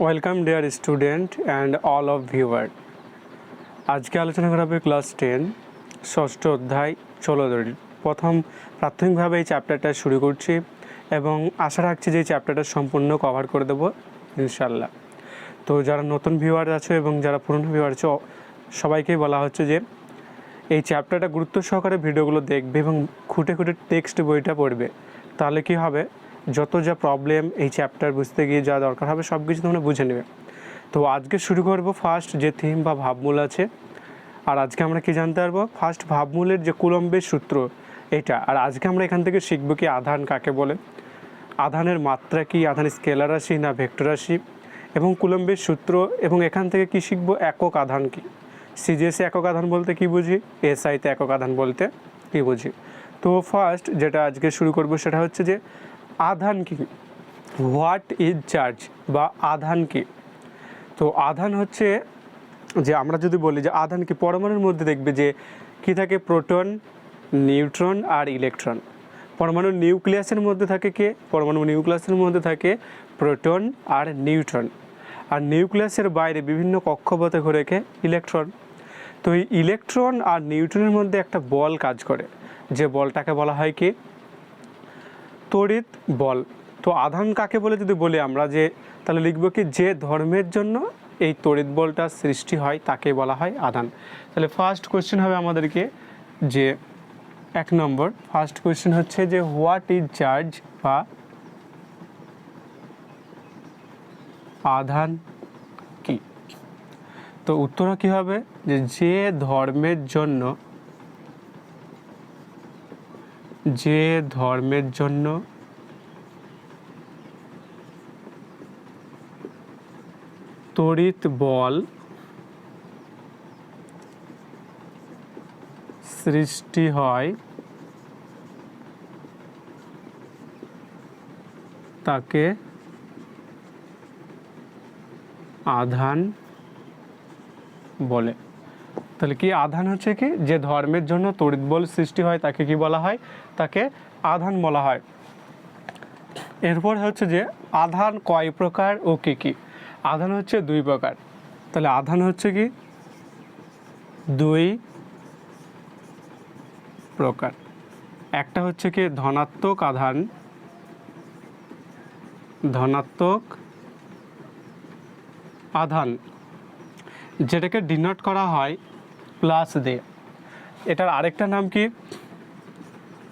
Welcome dear student and all of viewer. আজকে আলোচনা করা হবে ক্লাস 10 ষষ্ঠ অধ্যায় চলদড়ি। প্রথম প্রাথমিকভাবে এই চ্যাপ্টারটা শুরু করছি এবং আশা রাখছি যে এই চ্যাপ্টারটা সম্পূর্ণ কভার করে দেবো ইনশাল্লাহ। তো যারা নতুন ভিউয়ার আছে এবং যারা পুরনো ভিউয়ার আছে সবাইকেই বলা হচ্ছে যে এই চ্যাপ্টারটা গুরুত্ব সহকারে ভিডিওগুলো দেখবে এবং খুঁটে খুঁটে টেক্সট বইটা পড়বে। তাহলে কি হবে, যত যা প্রবলেম এই চ্যাপ্টার বুঝতে গিয়ে যা দরকার হবে সব কিছু তোমরা বুঝে নেবে। তো আজকে শুরু করব ফার্স্ট যে থিম বা ভাবমূল আছে। আর আজকে আমরা কি জানতে পারবো, ফার্স্ট ভাবমূলের যে কুলম্বের সূত্র এটা। আর আজকে আমরা এখান থেকে শিখবো কি আধান কাকে বলে, আধানের মাত্রা কি, আধান স্কেলার রাশি না ভেক্টর রাশি, এবং কুলম্বের সূত্র। এবং এখান থেকে কি শিখবো, একক আধান কি, সিজিএসে একক আধান বলতে কি বুঝি, এসআইতে একক আধান বলতে কি বুঝি। তো ফার্স্ট যেটা আজকে শুরু করব সেটা হচ্ছে যে আধান কি, হোয়াট ইজ চার্জ বা আধান কি। তো আধান হচ্ছে যে আমরা যদি বলি যে আধান কি, পরমাণুর মধ্যে দেখবে যে কি থাকে, প্রোটন, নিউট্রন আর ইলেকট্রন। পরমাণুর নিউক্লিয়াসের মধ্যে থাকে কে, পরমাণু নিউক্লিয়াসের মধ্যে থাকে প্রোটন আর নিউট্রন। আর নিউক্লিয়াসের বাইরে বিভিন্ন কক্ষপথে ঘুরে কে, ইলেকট্রন। তো এই ইলেকট্রন আর নিউট্রনের মধ্যে একটা বল কাজ করে, যে বলটাকে বলা হয় কি, তড়িৎ বল। তো আধান কাকে বলে যদি বলি আমরা, যে তাহলে লিখব কি, যে ধর্মের জন্য এই তড়িৎ বলটা সৃষ্টি হয় তাকে বলা হয় আধান। তাহলে ফার্স্ট কোয়েশ্চেন হবে আমাদেরকে যে 1 নম্বর ফার্স্ট কোয়েশ্চেন হচ্ছে যে হোয়াট ইজ চার্জ বা আধান কি। তো উত্তর কি হবে, যে ধর্মের জন্য তড়িৎ বল সৃষ্টি হয় তাকে আধান বলে। তাহলে কি আধান হচ্ছে কি, যে ধর্মের জন্য তড়িৎ বল সৃষ্টি হয় তাকে কি বলা হয়, তাকে আধান বলা হয়। এরপর হচ্ছে যে আধান কয় প্রকার ও কি কি। আধান হচ্ছে 2 প্রকার। তাহলে আধান হচ্ছে কি 2 প্রকার। একটা হচ্ছে কি ধনাত্মক আধান, যেটাকে ডিনোট করা হয় প্লাস দিয়ে। এটার আরেকটা নাম কি,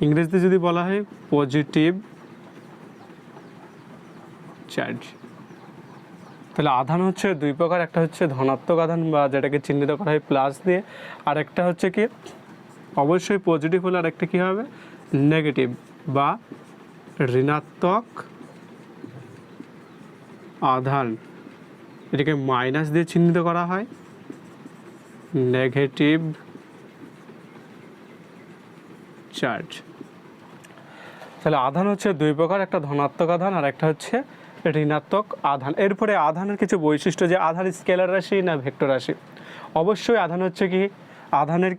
ইংরেজিতে যদি বলা হয় পজিটিভ চার্জ। তাহলে আধান হচ্ছে 2 প্রকার, একটা হচ্ছে ধনাত্মক আধান বা যেটাকে চিহ্নিত করা হয় প্লাস দিয়ে, আর একটা হচ্ছে কি অবশ্যই পজিটিভ হলে আর একটা কী হবে, নেগেটিভ বা ঋণাত্মক আধান। এটাকে মাইনাস দিয়ে চিহ্নিত করা হয়, নেগেটিভ চার্জ। তাহলে আধান হচ্ছে 2 প্রকার, একটা ধনাত্মক আধান আর একটা হচ্ছে ঋণাত্মক আধান। এরপরে আধানের কিছু বৈশিষ্ট্য, যে আধান স্কেলার রাশি না ভেক্টর রাশি। অবশ্যই আধান হচ্ছে কি, আধানের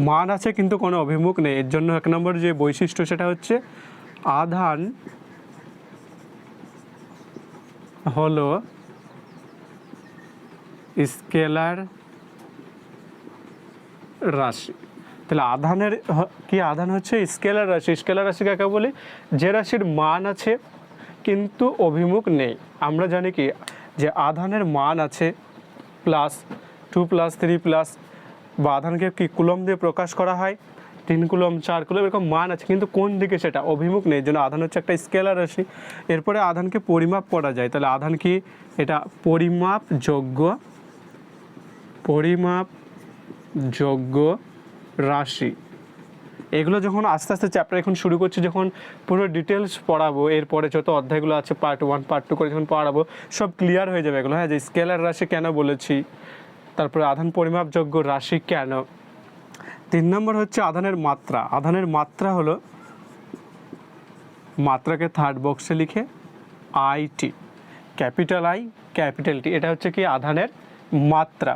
মান আছে কিন্তু কোনো অভিমুখ নেই। এর জন্য 1 নম্বর যে বৈশিষ্ট্য সেটা হচ্ছে আধান হলো স্কেলার রাশি। তাহলে আধানের কি, আধান হচ্ছে স্কেলার রাশি। স্কেলার রাশি কাকে বলি, যে রাশির মান আছে কিন্তু অভিমুখ নেই। আমরা জানি কি, যে আধানের মান আছে +2 +3 প্লাস, বা আধানকে কি কুলম দিয়ে প্রকাশ করা হয়, 3 কুলম 4 কুলম এরকম মান আছে, কিন্তু কোন দিকে সেটা অভিমুখ নেই। এর জন্য আধান হচ্ছে একটা স্কেলার রাশি। এরপরে আধানকে পরিমাপ করা যায়। তাহলে আধান কি, এটা পরিমাপযোগ্য রাশি। এগুলো যখন আস্তে আস্তে চ্যাপ্টার এখন শুরু করছি, যখন পুরো ডিটেলস পড়াবো, এরপরে যত অধ্যায়গুলো আছে পার্ট 1 পার্ট 2 করে যখন পড়াবো সব ক্লিয়ার হয়ে যাবে এগুলো। হ্যাঁ, যে স্কেলার রাশি কেন বলেছি, তারপরে আধান পরিমাপযোগ্য রাশি কেন। 3 নম্বর হচ্ছে আধানের মাত্রা। আধানের মাত্রা হলো, মাত্রাকে থার্ড বক্সে লিখে IT, capital I capital T, এটা হচ্ছে কি আধানের মাত্রা।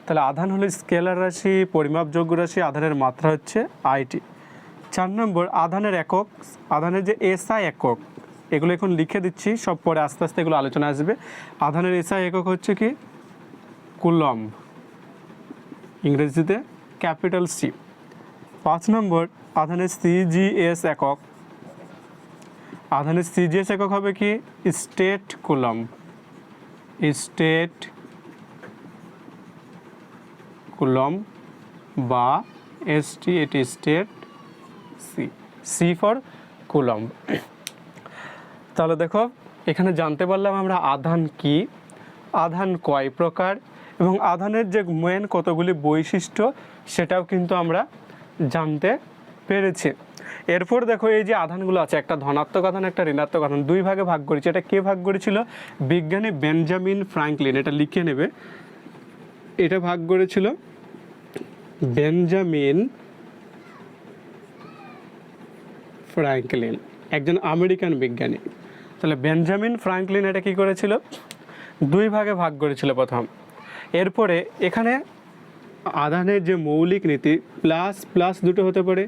তাহলে আধান হলো স্কেলার রাশি, পরিমাপযোগ্য রাশি, আধানের মাত্রা হচ্ছে আইটি। 4 নম্বর আধানের একক, আধানের যে এসআই একক, এগুলো এখন লিখে দিচ্ছি, সব পরে আস্তে আস্তে এগুলো আলোচনা আসবে। আধানের এসআই একক হচ্ছে কি কুলম্ব, ইংরেজিতে ক্যাপিটাল সি। 5 নম্বর আধানের সিজিএস একক, আধানের সিজিএস একক হবে কি স্টেট কুলম্ব, স্টেট কুলম্ব বা এসটি, এটি state, C, C for coulomb. তাহলে দেখো এখানে জানতে পারলাম আমরা আধান কি, আধান কয় প্রকার এবং আধানের যে মেন কতগুলি বৈশিষ্ট্য সেটাও কিন্তু আমরা জানতে পেরেছি। এরপর দেখো এই যে আধানগুলো আছে, একটা ধনাত্মক আধান একটা ঋণাত্মক আধান, দুই ভাগে ভাগ করেছে। এটা কে ভাগ করেছিল? বিজ্ঞানী বেঞ্জামিন ফ্রাঙ্কলিন। এটা লিখে নেবে, এটা ভাগ করেছিল বেঞ্জামিন ফ্রাঙ্কলিন, একজন আমেরিকান বিজ্ঞানী। তাহলে বেঞ্জামিন ফ্রাঙ্কলিন এটা কী করেছিল? দুই ভাগে ভাগ করেছিল প্রথম। এরপরে এখানে আধানের যে মৌলিক নীতি, প্লাস প্লাস দুটো হতে পারে,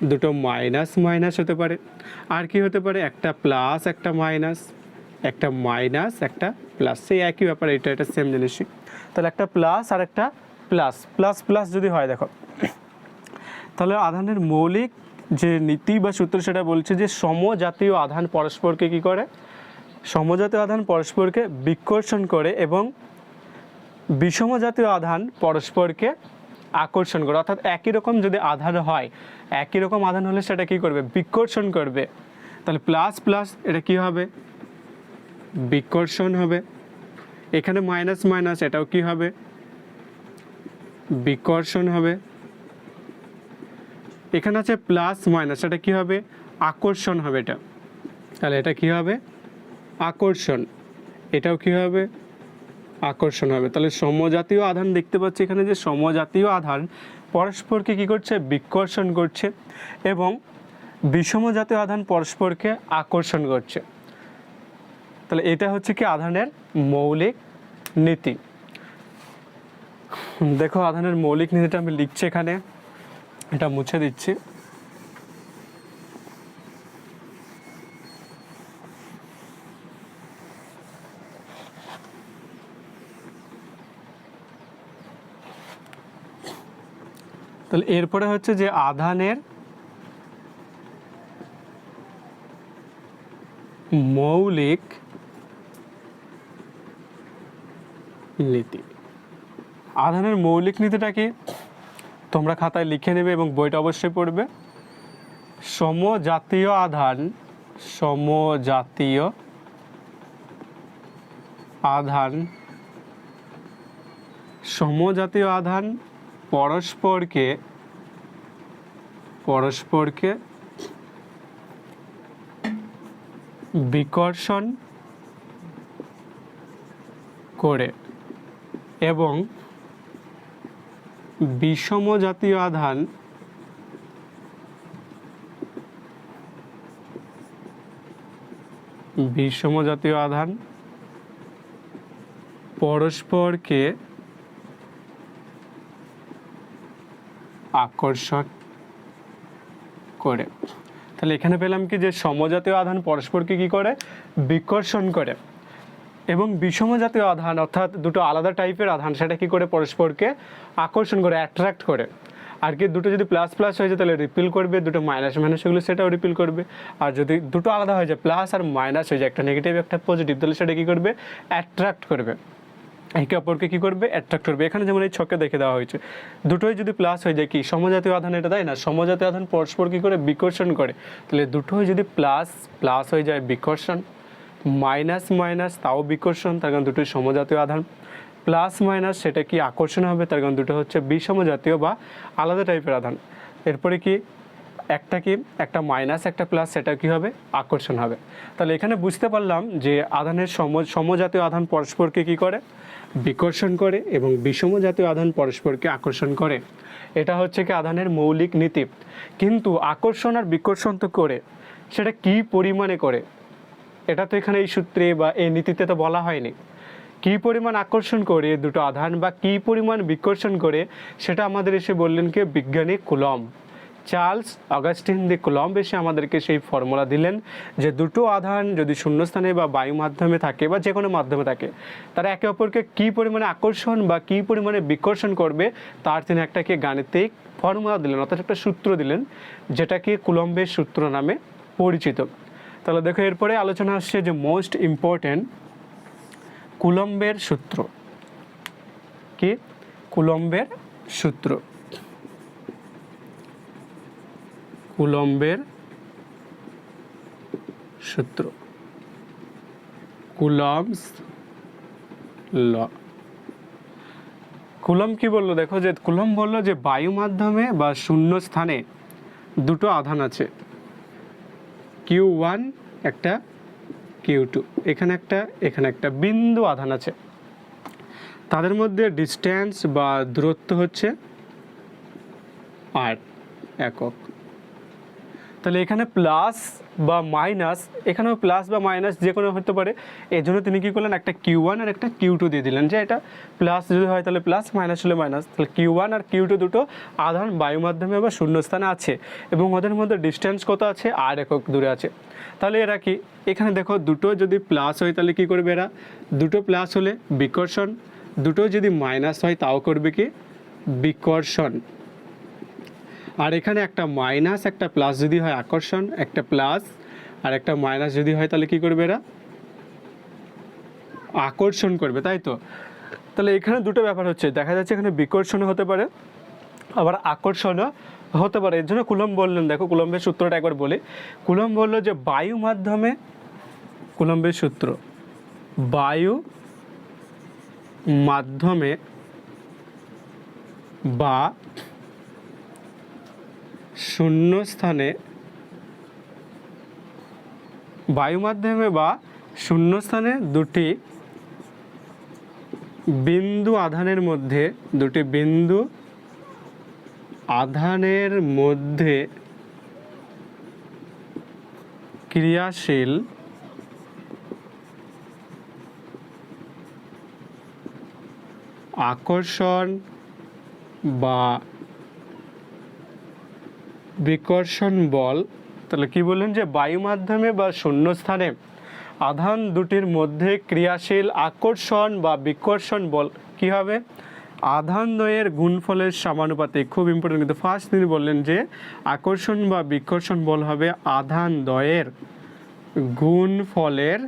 দুটো মাইনাস মাইনাস হতে পারে, আর কি হতে পারে একটা প্লাস একটা মাইনাস, একটা মাইনাস একটা প্লাস, সেই একই ব্যাপার, এটা এটা সেম জিনিসই। তাহলে একটা প্লাস আর একটা প্লাস, প্লাস প্লাস যদি হয় দেখো, তাহলে আধানের মৌলিক যে নীতি বা সূত্র সেটা বলছে যে সমজাতীয় আধান পরস্পরকে কি করে? সমজাতীয় আধান পরস্পরকে বিকর্ষণ করে এবং বিষমজাতীয় আধান পরস্পরকে আকর্ষণ করে। অর্থাৎ একই রকম যদি আধান হয়, একই রকম আধান হলে সেটা কি করবে? বিকর্ষণ করবে। তাহলে প্লাস প্লাস এটা কি হবে? বিকর্ষণ হবে। এখানে মাইনাস মাইনাস এটাও কি হবে? বিকর্ষণ হবে। এখানে আছে প্লাস মাইনাস, এটা কি হবে? আকর্ষণ হবে। এটা তাহলে এটা কি হবে? আকর্ষণ। এটাও কি হবে? আকর্ষণ হবে। তাহলে সমজাতীয় আধান দেখতে পাচ্ছি এখানে যে সমজাতীয় আধান পরস্পরকে কি করছে? বিকর্ষণ করছে এবং বিষমজাতীয় আধান পরস্পরকে আকর্ষণ করছে। তাহলে এটা হচ্ছে কি আধানের মৌলিক নীতি। দেখো আধানের মৌলিক নীতিটা আমি লিখছি এখানে, এটা মুছে দিচ্ছি। তাহলে এরপরে হচ্ছে যে আধানের মৌলিক নীতি। আধানের মৌলিক নীতিটা কি তোমরা খাতায় লিখে নেবে এবং বইটা অবশ্যই পড়বে। সমজাতীয় আধান, সমজাতীয় আধান, সমজাতীয় আধান পরস্পরকে বিকর্ষণ করে এবং বিষমজাতীয় আধান পরস্পরকে আকর্ষণ করে। তাহলে এখানে পেলাম কি যে সমজাতীয় আধান পরস্পরকে কি করে? বিকর্ষণ করে এবং বিষমজাতীয় আধান অর্থাৎ দুটো আলাদা টাইপের আধান সেটা কি করে? পরস্পরকে আকর্ষণ করে, অ্যাট্রাক্ট করে। আর কি দুটো যদি প্লাস প্লাস হয়ে যায় তাহলে রিপিল করবে, দুটো মাইনাস মাইনাস সেগুলো সেটাও রিপিল করবে। আর যদি দুটো আলাদা হয়ে যায়, প্লাস আর মাইনাস হয়ে যায়, একটা নেগেটিভ একটা পজিটিভ, তাহলে সেটা কী করবে? অ্যাট্রাক্ট করবে, একে অপরকে কী করবে? অ্যাট্রাক্ট করবে। এখানে যেমন এই ছকে দেখে দেওয়া হয়েছে, দুটোই যদি প্লাস হয়ে যায় কি সমজাতীয় আধান, এটা তাই না? সমজাতীয় আধান পরস্পর কী করে? বিকর্ষণ করে। তাহলে দুটোই যদি প্লাস প্লাস হয়ে যায় বিকর্ষণ, মাইনাস মাইনাস তাও বিকর্ষণ, তার কারণ দুটোই সমজাতীয় আধান, প্লাস মাইনাস সেটা কি আকর্ষণ হবে, তার কারণ দুটো হচ্ছে বিষমজাতীয় বা আলাদা টাইপের আধান। এরপরে কি একটা মাইনাস একটা প্লাস, সেটা কি হবে? আকর্ষণ হবে। তাহলে এখানে বুঝতে পারলাম যে আধানের সমজাতীয় আধান পরস্পরকে কি করে? বিকর্ষণ করে এবং বিষমজাতীয় আধান পরস্পরকে আকর্ষণ করে। এটা হচ্ছে কি আধানের মৌলিক নীতি। কিন্তু আকর্ষণ আর বিকর্ষণ তো করে, সেটা কি পরিমাণে করে এটা তো এখানে এই সূত্রে বা এই নীতিতে তো বলা হয়নি। কী পরিমাণ আকর্ষণ করে দুটো আধান বা কী পরিমাণ বিকর্ষণ করে সেটা আমাদের এসে বললেন কি বিজ্ঞানী কুলম্ব। চার্লস অগাস্টিন দি কুলম্ব এসে আমাদেরকে সেই ফর্মুলা দিলেন যে দুটো আধান যদি শূন্যস্থানে বা বায়ু মাধ্যমে থাকে বা যে কোনো মাধ্যমে থাকে, তারা একে অপরকে কী পরিমাণে আকর্ষণ বা কী পরিমাণে বিকর্ষণ করবে তার তিনি একটাকে গাণিতিক ফর্মুলা দিলেন, অর্থাৎ একটা সূত্র দিলেন, যেটাকে কুলম্বের সূত্র নামে পরিচিত। তাহলে দেখো এরপরে আলোচনা আসছে যে মোস্ট ইম্পর্ট্যান্ট কুলম্বের সূত্র কি? কুলম্বের সূত্র, কুলম্বের সূত্র, কুলম্বস ল। কুলম্ব কি বললো? দেখো যে কুলম্ব বললো যে বায়ু মাধ্যমে বা শূন্য স্থানে দুটো আধান আছে, Q1 একটা, Q2, এখানে একটা বিন্দু আধান আছে, তাদের মধ্যে ডিস্ট্যান্স বা দূরত্ব হচ্ছে r একক। তাহলে এখানে প্লাস বা মাইনাস, এখানেও প্লাস বা মাইনাস যে কোনো হতে পারে, এই জন্য তিনি কী করলেন, একটা Q1 আর একটা Q2 দিয়ে দিলেন, যে এটা প্লাস যদি হয় তাহলে প্লাস, মাইনাস হলে মাইনাস। তাহলে Q1 আর Q2 দুটো আধান বায়ু মাধ্যমে বা শূন্যস্থানে আছে এবং ওদের মধ্যে ডিস্ট্যান্স কত আছে? r একক দূরে আছে। তাহলে এরা কি, এখানে দেখো দুটো যদি প্লাস হয় তাহলে কী করবে এরা? দুটো প্লাস হলে বিকর্ষণ, দুটো যদি মাইনাস হয় তাও করবে কি? বিকর্ষণ। আর এখানে একটা মাইনাস একটা প্লাস যদি হয় আকর্ষণ, একটা প্লাস আর একটা মাইনাস যদি হয় তাহলে কি করবে এরা? আকর্ষণ করবে, তাই তো? তাহলে এখানে দুটো ব্যাপার হচ্ছে, দেখা যাচ্ছে এখানে বিকর্ষণও হতে পারে আবার আকর্ষণও হতে পারে। এর জন্য কুলম্ব বললেন, দেখো কুলম্বের সূত্রটা একবার বলি। কুলম্ব বললো যে বায়ু মাধ্যমে, কুলম্বের সূত্র, বায়ু মাধ্যমে বা শূন্যস্থানে, বায়ু মাধ্যমে বা শূন্যস্থানে দুটি বিন্দু আধানের মধ্যে, দুটি বিন্দু আধানের মধ্যে ক্রিয়াশীল আকর্ষণ বা বিকর্ষণ বল। তাহলে কি বললেন, যে বায়ু মাধ্যমে বা শূন্যস্থানে আধান দুটির মধ্যে ক্রিয়াশীল আকর্ষণ বা বিকর্ষণ বল কি হবে? আধান দ্বয়ের গুণফলের সমানুপাতিক। খুব ইম্পর্টেন্ট, কিন্তু ফার্স্ট তিনি বললেন যে আকর্ষণ বা বিকর্ষণ বল হবে আধান দ্বয়ের গুণফলের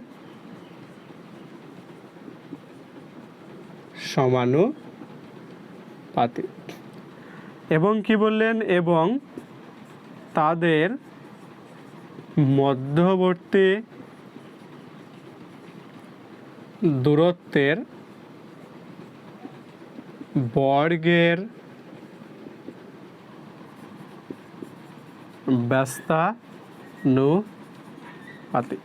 সমানুপাতিক। এবং কি বললেন, এবং তাদের মধ্যবর্তী দূরত্বের বর্গের ব্যস্তানুপাতিক।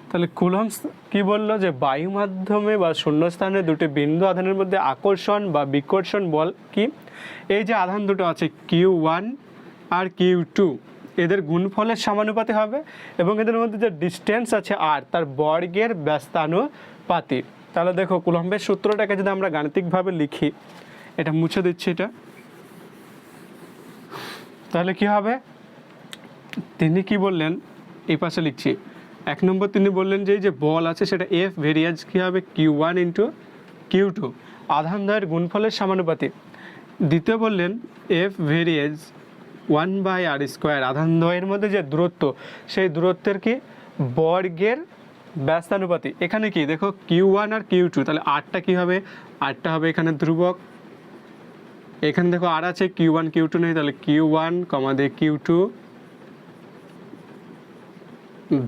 তাহলে কুলম্ব কি বললো, যে বায়ু মাধ্যমে বা শূন্যস্থানে দুটি বিন্দু আধানের মধ্যে আকর্ষণ বা বিকর্ষণ বল কি? এই যে আধান দুটো আছে Q1 আর Q2, এদের গুণফলের সমানুপাতি হবে এবং এদের মধ্যে যে ডিস্টেন্স আছে r, তার বর্গের ব্যস্তানুপাতিক। তাহলে দেখো কুলম্বের সূত্রটাকে যদি আমরা গাণিতিকভাবে লিখি, এটা মুছে দিচ্ছি এটা, তাহলে কি হবে? তিনি কি বললেন, এই পাশে লিখছি, এক নম্বর তিনি বললেন যে এই যে বল আছে সেটা F ভেরিয়েজ কী হবে? Q1 ইন্টু Q2, আধান দ্বয়ের গুণফলের সমানুপাতিক। দ্বিতীয় বললেন F ভেরিয়েজ 1/r², আধান দ্বয়ের মধ্যে যে দূরত্ব, সেই দূরত্বের কি? বর্গের ব্যস্তানুপাতিক। এখানে কি দেখো Q1 আর Q2, তাহলে আরটা কি হবে? আরটা হবে এখানে ধ্রুবক, এখানে দেখো আর আছে Q1 Q2 নেই, তাহলে Q1 দিয়ে Q2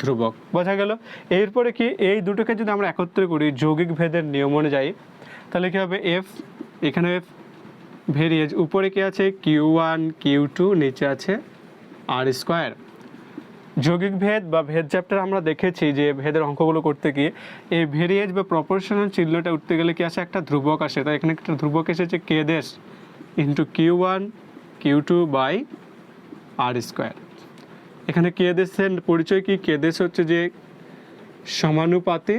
ধ্রুবক। বোঝা গেল? এরপরে কি, এই দুটোকে যদি আমরা একত্রে করি যৌগিক ভেদের নিয়ম অনুযায়ী, তাহলে কি হবে? F, এখানে F ভেরিয়েজ, উপরে কি আছে? Q1 Q2, নিচে আছে r²। যৌগিক ভেদ বা ভেদ চ্যাপ্টার আমরা দেখেছি যে ভেদের অঙ্কগুলো করতে গিয়ে এই ভেরিয়েজ বা প্রপোর্শনাল চিহ্নটা উঠতে গেলে কি আসে? একটা ধ্রুবক আসে। তাই এখানে একটা ধ্রুবক এসেছে K দেশ into Q1 Q2 by r²। এখানে K দেশের পরিচয় কি? K দেশ হচ্ছে যে সমানুপাতে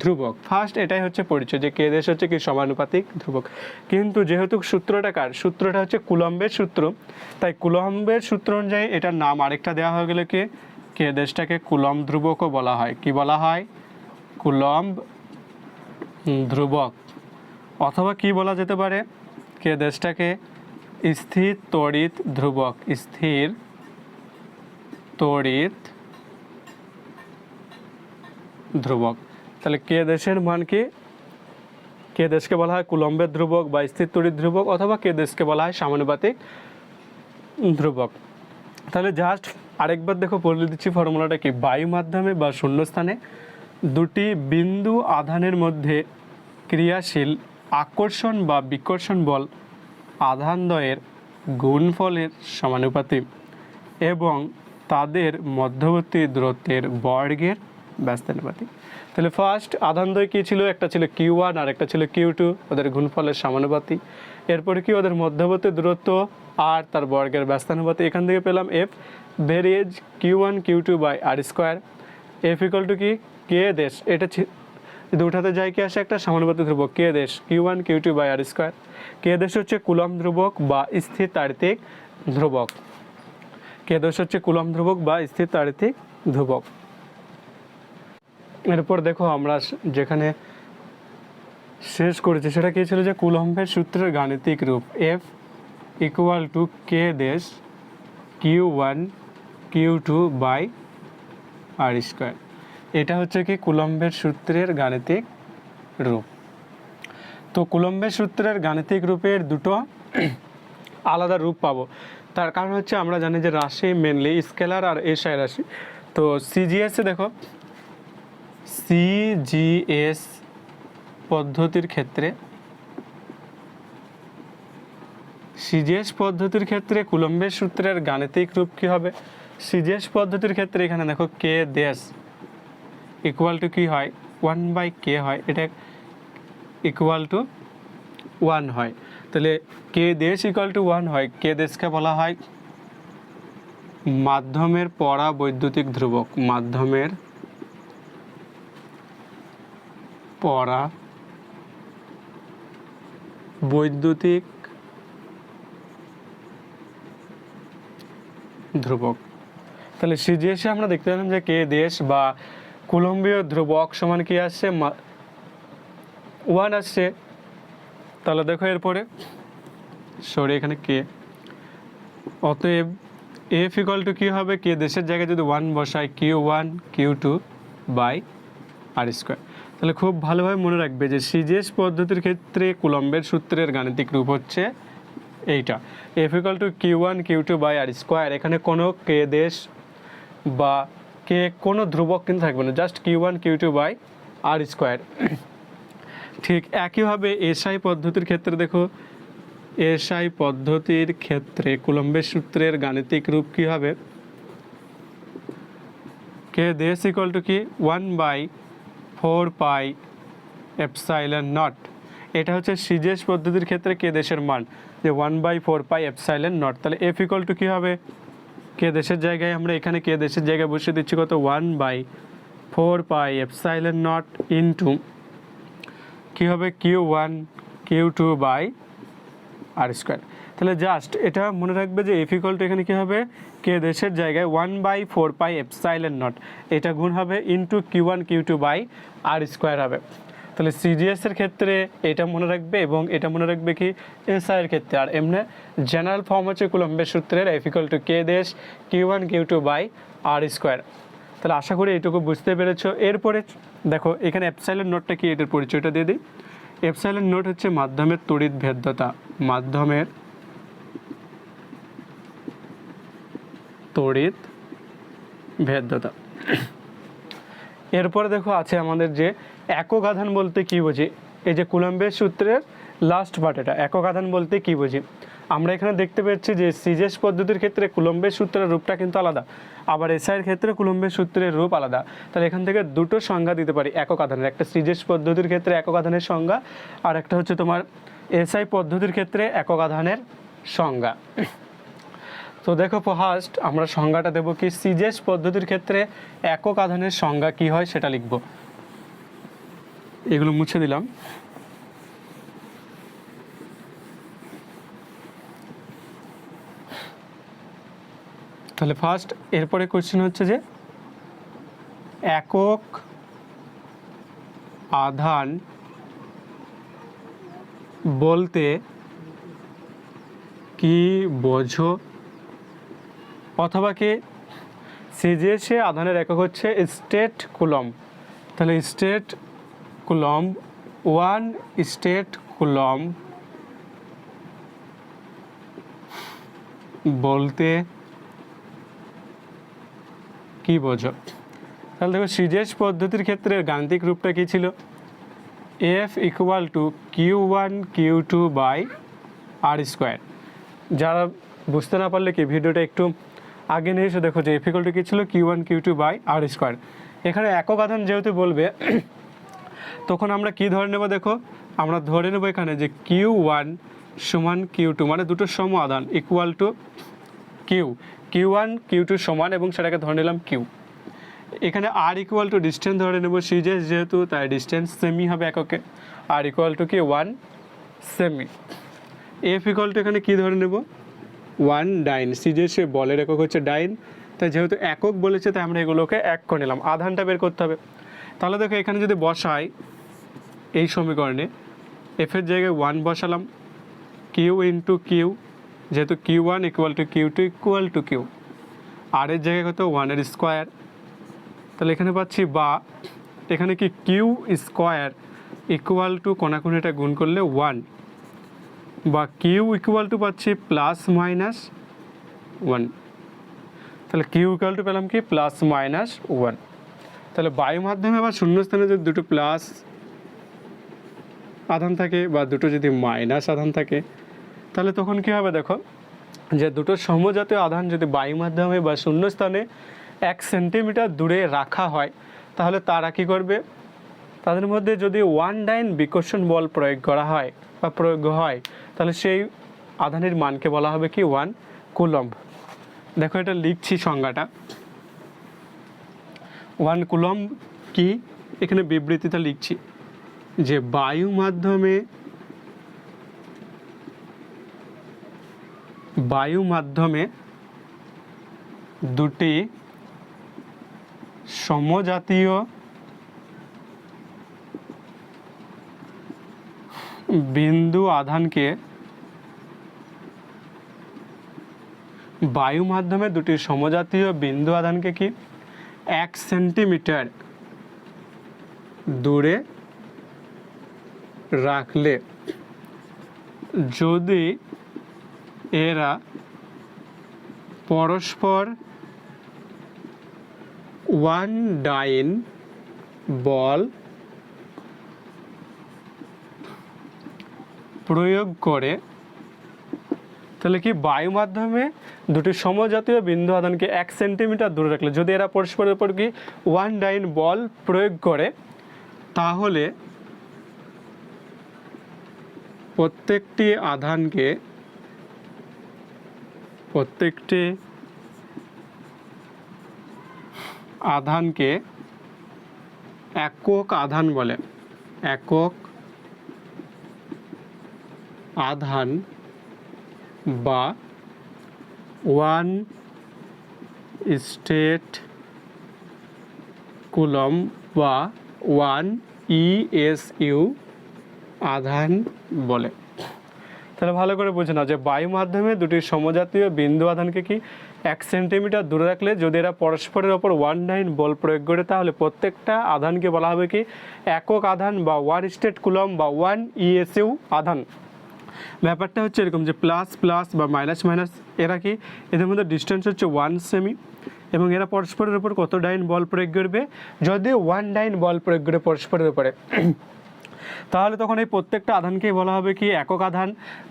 ধ্রুবক। ফার্স্ট এটাই হচ্ছে পরিচয় যে কে দেশ হচ্ছে কি সমানুপাতিক ধ্রুবক। কিন্তু যেহেতু সূত্রটা কার, সূত্রটা হচ্ছে কুলম্বের সূত্র, তাই কুলম্বের সূত্র অনুযায়ী এটার নাম আরেকটা দেওয়া হয়ে গেলে কি কে দেশটাকে কুলম্ব ধ্রুবকও বলা হয়। কি বলা হয়? কুলম্ব ধ্রুবক। অথবা কি বলা যেতে পারে? কে দেশটাকে স্থির তড়িৎ ধ্রুবক। স্থির তড়িৎ ধ্রুবক। তাহলে কে দেশের মান কি? কে দেশকে বলা হয় কুলম্বের ধ্রুবক বা স্থির তড়িৎ ধ্রুবক, অথবা কে দেশকে বলা হয় সমানুপাতিক ধ্রুবক। তাহলে জাস্ট আরেকবার দেখো বলে দিচ্ছি ফর্মুলাটা কি। বায়ু মাধ্যমে বা শূন্যস্থানে দুটি বিন্দু আধানের মধ্যে ক্রিয়াশীল আকর্ষণ বা বিকর্ষণ বল আধানদ্বয়ের গুণফলের সমানুপাতিক এবং তাদের মধ্যবর্তী দূরত্বের বর্গের ব্যস্তানুপাতিক। তাহলে ফার্স্ট আধানদ্বয় কী ছিল? একটা ছিল Q1 আর একটা ছিল Q2, ওদের গুণফলের সমানুপাতিক। এরপরে কি ওদের মধ্যবর্তী দূরত্ব আর তার বর্গের ব্যস্তানুপাতিক। এখান থেকে পেলাম F varies Q1 Q2 by R square. F equal to কি কে দেশ, এটা যদি উঠাতে যায় কি আসে একটা সমানুপাতিক ধ্রুবক কে দেশ Q1 Q2 by R square. কে দেশ হচ্ছে কুলম্ব ধ্রুবক বা স্থির তাড়িতিক ধ্রুবক। কে দেশ হচ্ছে কুলম্ব ধ্রুবক বা স্থির তাড়িতিক ধ্রুবক। এরপর দেখো আমরা যেখানে শেষ করেছি সেটা কী ছিল যে কুলম্বের সূত্রের গাণিতিক রূপ F ইকুয়াল টু কে দেশ Q1 Q2 by R square. এটা হচ্ছে কি কুলম্বের সূত্রের গাণিতিক রূপ। তো কুলম্বের সূত্রের গাণিতিক রূপের দুটো আলাদা রূপ পাবো। তার কারণ হচ্ছে আমরা জানি যে রাশি মেনলি স্কেলার আর এসআই রাশি। তো সিজিএসে দেখো সিজিএস পদ্ধতির ক্ষেত্রে কুলম্বের সূত্রের গাণিতিক রূপ কী হবে? সিজিএস পদ্ধতির ক্ষেত্রে এখানে দেখো কে দেশ ইকুয়াল টু কী হয় 1/k হয়, এটা ইকুয়াল টু 1 হয়। তাহলে কে দেশ ইকুয়াল টু 1 হয়। কে দেশকে বলা হয় মাধ্যমের পরা বৈদ্যুতিক ধ্রুবক। মাধ্যমের পরা বৈদ্যুতিক ধ্রুবক। তাহলে সিজিএসে আমরা দেখতে পেলাম যে কে দেশ বা কুলম্বীয় ধ্রুবক সমান কি আসছে 1 আসছে। তাহলে দেখো এরপরে এখানে কে, অতএব F ইকুয়াল টু কী হবে? কে দেশের জায়গায় যদি 1 বসায় Q1 Q2 by R square. তাহলে খুব ভালোভাবে মনে রাখবে যে সিজিএস পদ্ধতির ক্ষেত্রে কুলম্বের সূত্রের গাণিতিক রূপ হচ্ছে এইটা F equal to Q1 Q2 by R square. এখানে কোনো কে দেশ বা কে কোনো ধ্রুবক কিন্তু থাকবে না, just Q1 Q2 by R square. ঠিক একইভাবে এসআই পদ্ধতির ক্ষেত্রে দেখো এসআই পদ্ধতির ক্ষেত্রে কুলম্বের সূত্রের গাণিতিক রূপ কী হবে? কে দেশ ইকুয়াল টু কি 1/4 এপসাইলন নট। এটা হচ্ছে সিজিএস পদ্ধতির ক্ষেত্রে কে দেশের মান যে 1/4 এপসাইলন নট। তাহলে F ইকুয়াল টু কী হবে? কে দেশের জায়গায় আমরা এখানে কে দেশের জায়গায় বসিয়ে দিচ্ছি কত 1/4 এপসাইলন নট ইন্টু কী হবে Q1 Q2 by R square. তাহলে জাস্ট এটা মনে রাখবে যে F ইকুয়াল টু এখানে কী হবে? কে দেশের জায়গায় 1/4 এপসাইলন নট, এটা গুণ হবে into Q1 Q2 by R square হবে। তাহলে সিজিএস এর ক্ষেত্রে এটা মনে রাখবে এবং এটা মনে রাখবে কি এসআই এর ক্ষেত্রে। আর এমনি জেনারেল ফর্ম হচ্ছে কুলম্বের সূত্রের F ইকুয়াল টু কে দেশ Q1 Q2 by R square. তাহলে আশা করি এইটুকু বুঝতে পেরেছো। এরপরে দেখো এখানে এপসাইলন নটটা কি, এটার পরিচয়টা দিয়ে দিই। এপসাইলন নট হচ্ছে মাধ্যমের তড়িৎ ভেদ্যতা। মাধ্যমের তড়িৎ ভেদ্যতা। এরপরে দেখো আছে আমাদের যে একক আধান বলতে কি বুঝি। এই যে কুলম্বের সূত্রের লাস্ট পার্ট, এটা একক আধান বলতে কি বুঝি। আমরা এখানে দেখতে পাচ্ছি যে সিজিএস পদ্ধতির ক্ষেত্রে কুলম্বের সূত্রের রূপটা কিন্তু আলাদা, আবার এসআইয়ের ক্ষেত্রে কুলম্বের সূত্রের রূপ আলাদা। তাহলে এখান থেকে দুটো সংজ্ঞা দিতে পারি একক আধানের। একটা সিজিএস পদ্ধতির ক্ষেত্রে একক আধানের সংজ্ঞা, আর একটা হচ্ছে তোমার এসআই পদ্ধতির ক্ষেত্রে একক আধানের সংজ্ঞা। তো দেখো ফার্স্ট আমরা সংজ্ঞাটা দেবো কি, সিজিএস পদ্ধতির ক্ষেত্রে একক আধানের সংজ্ঞা কি হয় সেটা লিখব। এগুলো মুছে দিলাম। তাহলে ফার্স্ট এরপরে কোশ্চেন হচ্ছে যে একক আধান বলতে কি বোঝো, অথবা কি সিজিএসে আধানের একক হচ্ছে স্টেট কুলম্ব। তাহলে স্টেট কুলম্ব, 1 স্টেট কুলম্ব বলতে কি বোঝো। তাহলে দেখো সিজিএস পদ্ধতির ক্ষেত্রে গাণিতিক রূপটা কী ছিল, F equal to Q1 Q2 by R square. যারা বুঝতে না পারলে কি ভিডিওটা একটু আগে নিয়ে এসে দেখো যে এফ ইকুয়াল টু কী ছিল, Q1 Q2 by R square. এখানে একক আধান যেহেতু বলবে তখন আমরা কি ধরে নেব, দেখো আমরা ধরে নেব এখানে যে Q1 সমান Q2, মানে দুটো সম আধান ইকুয়াল টু Q1 Q2 সমান, এবং সেটাকে ধরে নিলাম Q। এখানে আর ইকুয়াল টু ডিস্টেন্স ধরে নেব, সিজিএস যেহেতু তাই ডিস্টেন্স সেমি হবে এককে, আর ইকুয়াল টু কি 1 সেমি। এফ ইকুয়াল টু এখানে কি ধরে নেব 1 ডাইন, সিজিএসে বলের একক হচ্ছে ডাইন, তাই যেহেতু একক বলেছে তাই আমরা এগুলোকে এক করে নিলাম। আধানটা বের করতে হবে। তাহলে দেখো এখানে যদি বসাই এই সমীকরণে এফের জায়গায় 1 বসালাম, কিউ ইন্টু কিউ, যেহেতু Q1 equal to Q2 equal to Q, আর এর জায়গায় কত 1 এর স্কোয়ার। তাহলে এখানে পাচ্ছি বা এখানে কি কিউ স্কোয়ার ইকুয়াল টু কোনাকুনিটা গুণ করলে 1, বা কিউ ইকুয়াল টু পাচ্ছি প্লাস মাইনাস 1। তাহলে কিউ ইকুয়াল টু পেলাম কি প্লাস মাইনাস 1। তাহলে বায়ু মাধ্যমে আবার শূন্যস্থানে যদি দুটো প্লাস আধান থাকে বা দুটো যদি মাইনাস আধান থাকে, তাহলে তখন কী হবে, দেখো যে দুটো সমজাতীয় আধান যদি বায়ু মাধ্যমে বা শূন্যস্থানে 1 সেন্টিমিটার দূরে রাখা হয়, তাহলে তারা কী করবে, তাদের মধ্যে যদি 1 ডাইন বিকর্ষণ বল প্রয়োগ করা হয় বা প্রয়োগ হয়, তাহলে সেই আধানের মানকে বলা হবে কি 1 কুলম্ব। দেখো এটা লিখছি সংজ্ঞাটা, 1 কুলম্ব কি, এখানে বিবৃতিটা লিখছি যে বায়ু মাধ্যমে দুটি সমজাতীয় বিন্দু আধানকে কি 1 সেন্টিমিটার দূরে রাখলে যদি এরা পরস্পর 1 ডাইন বল প্রয়োগ করে, তাহলে কি বায়ু মাধ্যমে দুটি সমজাতীয় বিন্দু আধানকে 1 সেন্টিমিটার দূরে রাখলে যদি এরা পরস্পরের উপর কি 1 ডাইন বল প্রয়োগ করে, তাহলে প্রত্যেকটি আধানকে একক আধান বলে, একক আধান বা 1 স্টেট কুলম্ব বা 1 ESU আধান বলে। তাহলে ভালো করে বুঝে নাও যে বায়ু মাধ্যমে দুটি সমজাতীয় বিন্দু আধানকে কি 1 সেন্টিমিটার দূরে রাখলে যদি এরা পরস্পরের ওপর 1 ডাইন বল প্রয়োগ করে, তাহলে প্রত্যেকটা আধানকে বলা হবে কি একক আধান বা 1 স্টেট কুলম্ব বা 1 ESU আধান। ব্যাপারটা হচ্ছে এরকম যে প্লাস প্লাস বা মাইনাস মাইনাস, এরা কি এদের মধ্যে ডিস্টেন্স হচ্ছে 1 সেমি, এবং এরা পরস্পরের উপর কত ডাইন বল প্রয়োগ করবে, যদি 1 ডাইন বল প্রয়োগ করে পরস্পরের উপরে, তাহলে তখন এই প্রত্যেকটা আধানকেই বলা হবে কি একক আধান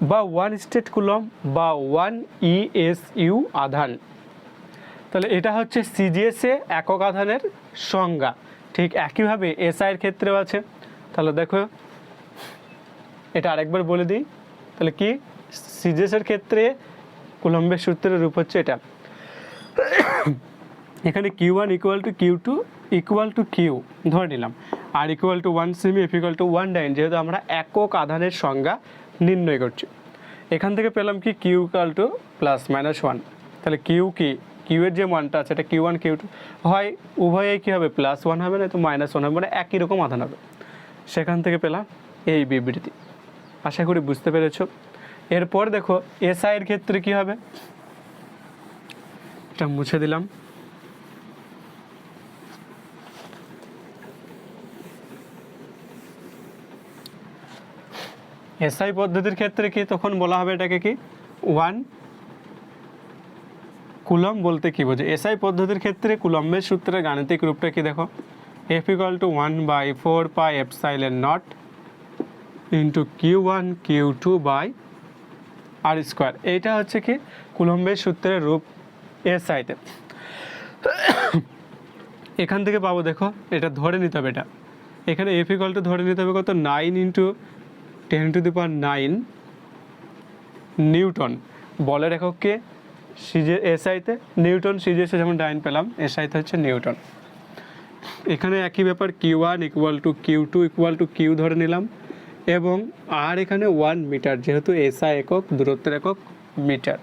বা 1 স্টেট কুলম্ব বা 1 ESU আধান। তাহলে এটা হচ্ছে সিজিএসে একক আধানের সংজ্ঞা। ঠিক একইভাবে এসআই এর ক্ষেত্রেও আছে। তাহলে দেখো এটা আরেকবার বলে দিই, তাহলে কি সিজিএসের ক্ষেত্রে কুলম্বের সূত্রের রূপ হচ্ছে এটা, এখানে Q1 equal to Q2 equal to Q ধরে নিলাম, আর ইকুয়াল টু 1 সেমি, এফ ইকুয়াল টু 1 ডাইন, যেহেতু আমরা একক আধানের সংজ্ঞা নির্ণয় করছি। এখান থেকে পেলাম কি Q equal to plus minus 1। তাহলে কিউ কি, কিউ এর যে মানটা আছে এটা কিউ ওয়ান কিউ টু হয়, উভয়ে কী হবে প্লাস 1 হবে, না তো মাইনাস 1 হবে, মানে একই রকম আধান হবে। সেখান থেকে পেলাম এই বিবৃতি। আশা করি বুঝতে পেরেছ। এরপর দেখো এসআই এর ক্ষেত্রে কি হবে, এটা মুছে দিলাম। এসআই পদ্ধতির ক্ষেত্রে কি তখন বলা হবে এটাকে কি 1 কুলম বলতে কি বোঝে। এসআই পদ্ধতির ক্ষেত্রে কুলম্বের সূত্রের গাণিতিক রূপটা কি দেখো, F equal to 1/4 pi epsilon not into Q1 Q2 by R square. এইটা হচ্ছে কি কুলম্বের সূত্রের রূপ এসআইতে। এখান থেকে পাবো দেখো, এটা ধরে নিতে হবে, এটা এখানে এফ ইকুয়াল টু ধরে নিতে হবে কত 9 ইন্টু 10⁹ নিউটন। বলের এককে সিজে এসআইতে নিউটন, সিজিএসে যেমন ডাইন পেলাম, এসআইতে হচ্ছে নিউটন। এখানে একই ব্যাপার, Q1 equal to Q2 equal to Q ধরে নিলাম, এবং আর এখানে 1 মিটার, যেহেতু এসআই একক, দূরত্বের একক মিটার।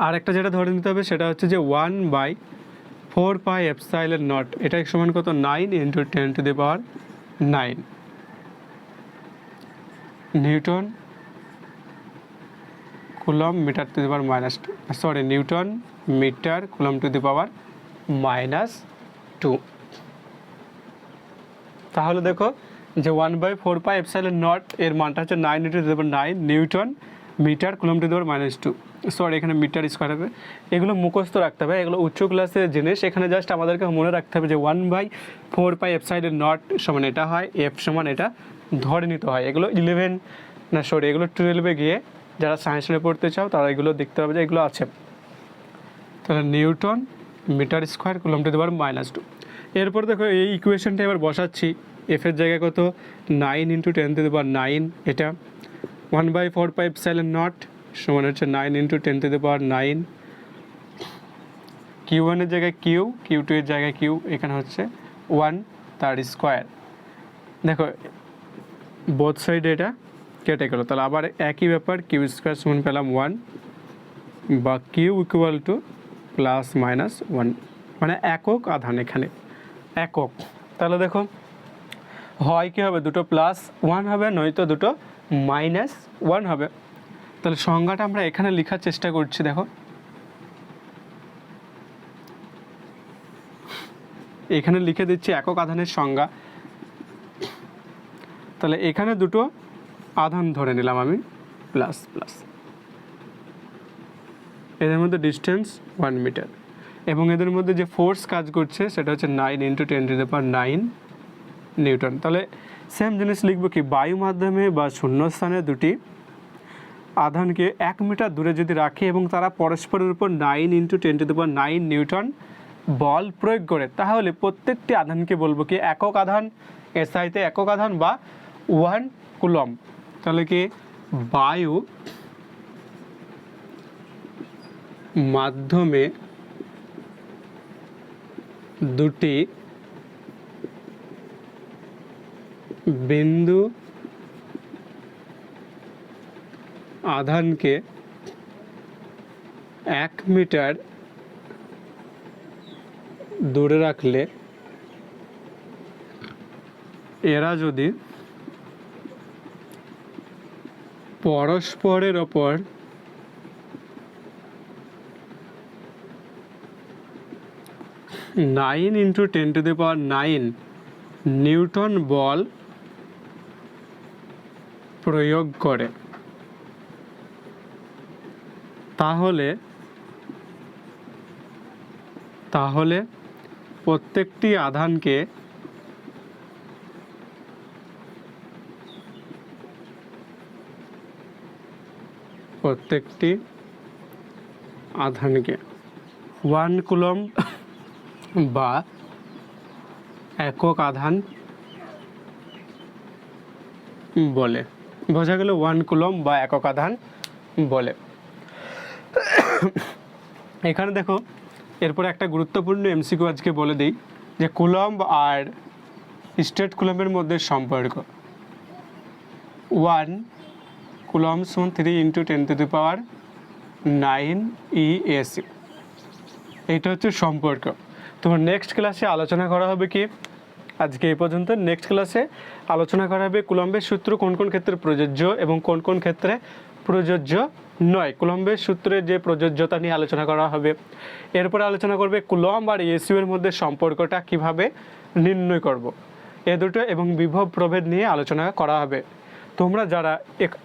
আর একটা যেটা ধরে নিতে হবে সেটা হচ্ছে যে 1/4 পাই এপসাইলন নট, এটা সমান কত 9 into 10⁹ newton coulomb metre to the power -2, sorry newton metre coulomb to the power -2। তাহলে দেখো যে 1/4 পাই এপসাইলন নট এর মানটা হচ্ছে 9 into 10⁹ newton metre coulomb to the power -2, sorry এখানে মিটার স্কোয়ার হবে। এগুলো মুখস্থ রাখতে হবে, এগুলো উচ্চ ক্লাসের জিনিস। এখানে জাস্ট আমাদেরকে মনে রাখতে হবে যে 1/4 পাই এপসাইলন নট সমান এটা হয়, এফ সমান এটা ধরে নিতে হয়। এগুলো এগুলো 12-এ গিয়ে যারা সায়েন্স নিয়ে পড়তে চাও তারা এগুলো দেখতে হবে যে এগুলো আছে। তাহলে newton metre square coulomb to the power -2। এরপর দেখো এই ইকুয়েশনটা এবার বসাচ্ছি, এফের জায়গায় কত 9 ইন্টু 10⁹, এটা 1/4 পাই এপসাইলন নট সমান হচ্ছে 9 ইন্টু 10⁹। Q1 এর জায়গায় কিউ, Q2 এর জায়গায় কিউ, এখানে হচ্ছে 1 তার স্কোয়ার। দেখো বোথ সাইড এটা কেটে গেল, তাহলে আবার একই ব্যাপার, কিউ স্কোয়ার সমান পেলাম 1 বা Q equal to plus minus 1, মানে একক আধান এখানে একক। তাহলে দেখো হয় কী হবে, দুটো +1 হবে, নয়তো দুটো -1 হবে। তাহলে সংজ্ঞাটা আমরা এখানে লেখার চেষ্টা করছি। দেখো এখানে লিখে দিচ্ছি একক আধানের সংজ্ঞা। তাহলে এখানে দুটো আধান ধরে নিলাম আমি প্লাস প্লাস, এদের মধ্যে ডিস্টেন্স 1 মিটার, এবং এদের মধ্যে যে ফোর্স কাজ করছে সেটা হচ্ছে 9 ইন্টু 10⁹ নিউটন। তাহলে সেম জিনিস লিখবো কি, বায়ু মাধ্যমে বা শূন্যস্থানে দুটি আধানকে 1 মিটার দূরে যদি রাখি এবং তারা পরস্পরের উপর 9 ইন্টু 10⁹ নিউটন বল প্রয়োগ করে, তাহলে প্রত্যেকটি আধানকে বলবো কি একক আধান, এসআইতে একক আধান বা 1 কুলম। তাহলে কি বায়ু মাধ্যমে দুটি বিন্দু আধানকে 1 মিটার দূরে রাখলে এরা যদি পরস্পরের ওপর 9 ইন্টু 10⁹ নিউটন বল প্রয়োগ করে, তাহলে প্রত্যেকটি আধানকে প্রত্যেকটি আধানকে 1 কুলম বা একক আধান বলে। বোঝা গেল 1 কুলম বা একক আধান বলে। এখানে দেখো এরপরে একটা গুরুত্বপূর্ণ এমসিকিউ আজকে বলে দিই, যে কুলম্ব আর স্টেট কুলম্বের মধ্যে সম্পর্ক। 1 কুলম্ব সমান 3 × 10⁹ ESC। এইটা হচ্ছে সম্পর্ক। তোমার নেক্সট ক্লাসে আলোচনা করা হবে কি, আজকে এই পর্যন্ত। নেক্সট ক্লাসে আলোচনা করা হবে কুলম্বের সূত্র কোন কোন ক্ষেত্রে প্রযোজ্য এবং কোন কোন ক্ষেত্রে প্রযোজ্য নয়। কুলম্বের সূত্রের যে প্রযোজ্যতা নিয়ে আলোচনা করা হবে। এরপরে আলোচনা করবে কুলম্ব আর এসইউ এর মধ্যে সম্পর্কটা কিভাবে নির্ণয় করব। এ দুটো এবং বিভব প্রভেদ নিয়ে আলোচনা করা হবে। তোমরা যারা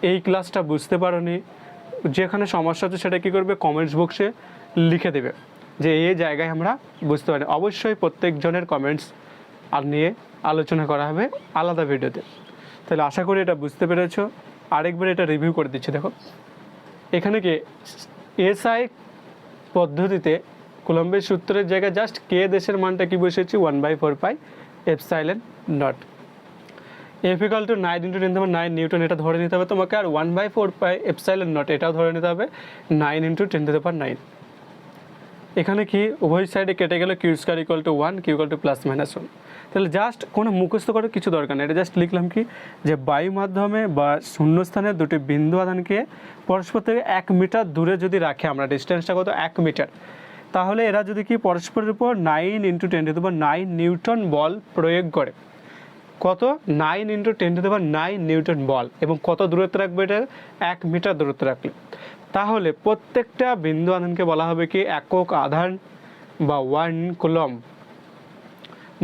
এই ক্লাসটা বুঝতে পারোনি, যেখানে সমস্যা হচ্ছে সেটা কী করবে, কমেন্টস বক্সে লিখে দেবে যে এই জায়গায় আমরা বুঝতে পারি। অবশ্যই প্রত্যেকজনের কমেন্টস আর নিয়ে আলোচনা করা হবে আলাদা ভিডিওতে। তাহলে আশা করি এটা বুঝতে পেরেছো। আরেকবার এটা রিভিউ করে দিচ্ছি। দেখো এখানে কি এসআই পদ্ধতিতে কুলম্বের সূত্রের জায়গায় জাস্ট কে দেশের মানটা কি বসেছি 1/4πε0। F = 9 × 10⁹ নিউটন এটা ধরে নিতে হবে তোমাকে, আর 1/4πε0 এটাও ধরে নিতে হবে 9 × 10⁹। এখানে কি উভয় সাইডে কেটে গেলে Q² = 1, Q = +-1। তাহলে জাস্ট কোনো মুখস্থ করার কিছু দরকার নেই, এটা জাস্ট লিখলাম কি যে বায়ু মাধ্যমে বা শূন্যস্থানে দুটি বিন্দু আধানকে পরস্পর থেকে 1 মিটার দূরে যদি রাখে আমরা, ডিস্টেন্সটা কত 1 মিটার, তাহলে এরা যদি কি পরস্পরের উপর 9 × 10⁹ নিউটন বল প্রয়োগ করে। কত 9 × 10⁹ নিউটন বল, এবং কত দূরত্ব রাখবে, এটা 1 মিটার দূরত্ব রাখলে, তাহলে প্রত্যেকটা বিন্দু আধানকে বলা হবে কি একক আধান বা 1 কুলম্ব।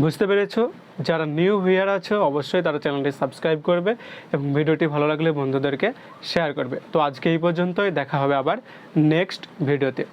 বুঝতে পেরেছো? যারা নিউ ভিউয়ার আছো অবশ্যই তারা চ্যানেলটি সাবস্ক্রাইব করবে এবং ভিডিওটি ভালো লাগলে বন্ধুদেরকে শেয়ার করবে। তো আজকে এই পর্যন্তই, দেখা হবে আবার নেক্সট ভিডিওতে।